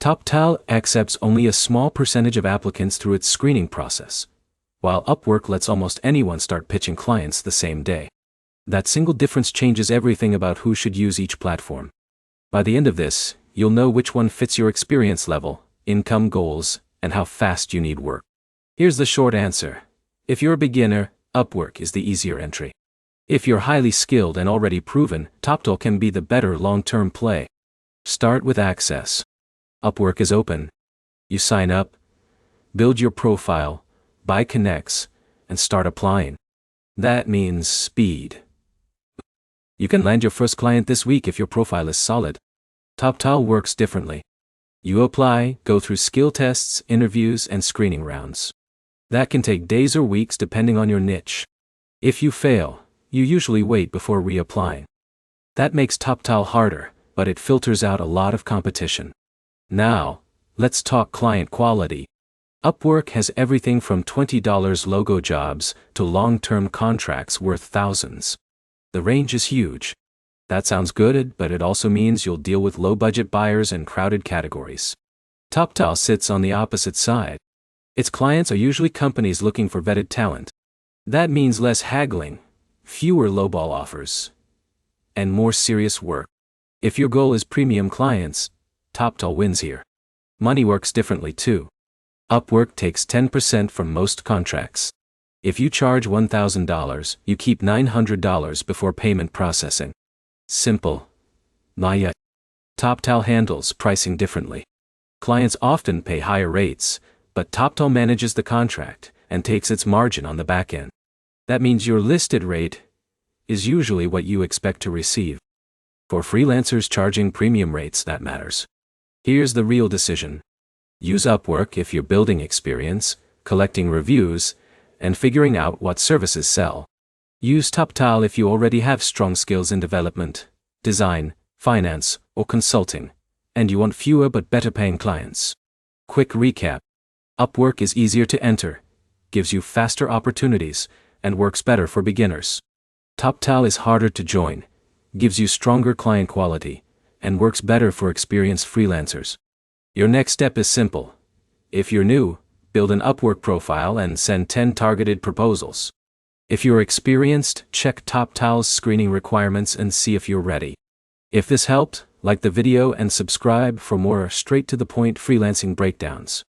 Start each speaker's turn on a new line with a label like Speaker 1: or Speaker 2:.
Speaker 1: Toptal accepts only a small percentage of applicants through its screening process, while Upwork lets almost anyone start pitching clients the same day. That single difference changes everything about who should use each platform. By the end of this, you'll know which one fits your experience level, income goals, and how fast you need work. Here's the short answer. If you're a beginner, Upwork is the easier entry. If you're highly skilled and already proven, Toptal can be the better long-term play. Start with access. Upwork is open. You sign up, build your profile, buy connects, and start applying. That means speed. You can land your first client this week if your profile is solid. Toptal works differently. You apply, go through skill tests, interviews, and screening rounds. That can take days or weeks depending on your niche. If you fail, you usually wait before reapplying. That makes Toptal harder, but it filters out a lot of competition. Now, let's talk client quality. Upwork has everything from $20 logo jobs to long-term contracts worth thousands. The range is huge. That sounds good, but it also means you'll deal with low-budget buyers and crowded categories. Toptal sits on the opposite side. Its clients are usually companies looking for vetted talent. That means less haggling, fewer lowball offers, and more serious work. If your goal is premium clients, Toptal wins here. Money works differently too. Upwork takes 10% from most contracts. If you charge $1,000, you keep $900 before payment processing. Simple. Not yet. Toptal handles pricing differently. Clients often pay higher rates, but Toptal manages the contract and takes its margin on the back end. That means your listed rate is usually what you expect to receive. For freelancers charging premium rates, that matters. Here's the real decision. Use Upwork if you're building experience, collecting reviews, and figuring out what services sell. Use Toptal if you already have strong skills in development, design, finance, or consulting, and you want fewer but better paying clients. Quick recap. Upwork is easier to enter, gives you faster opportunities, and works better for beginners. Toptal is harder to join, gives you stronger client quality, and works better for experienced freelancers. Your next step is simple. If you're new, build an Upwork profile and send 10 targeted proposals. If you're experienced, check Toptal's screening requirements and see if you're ready. If this helped, like the video and subscribe for more straight-to-the-point freelancing breakdowns.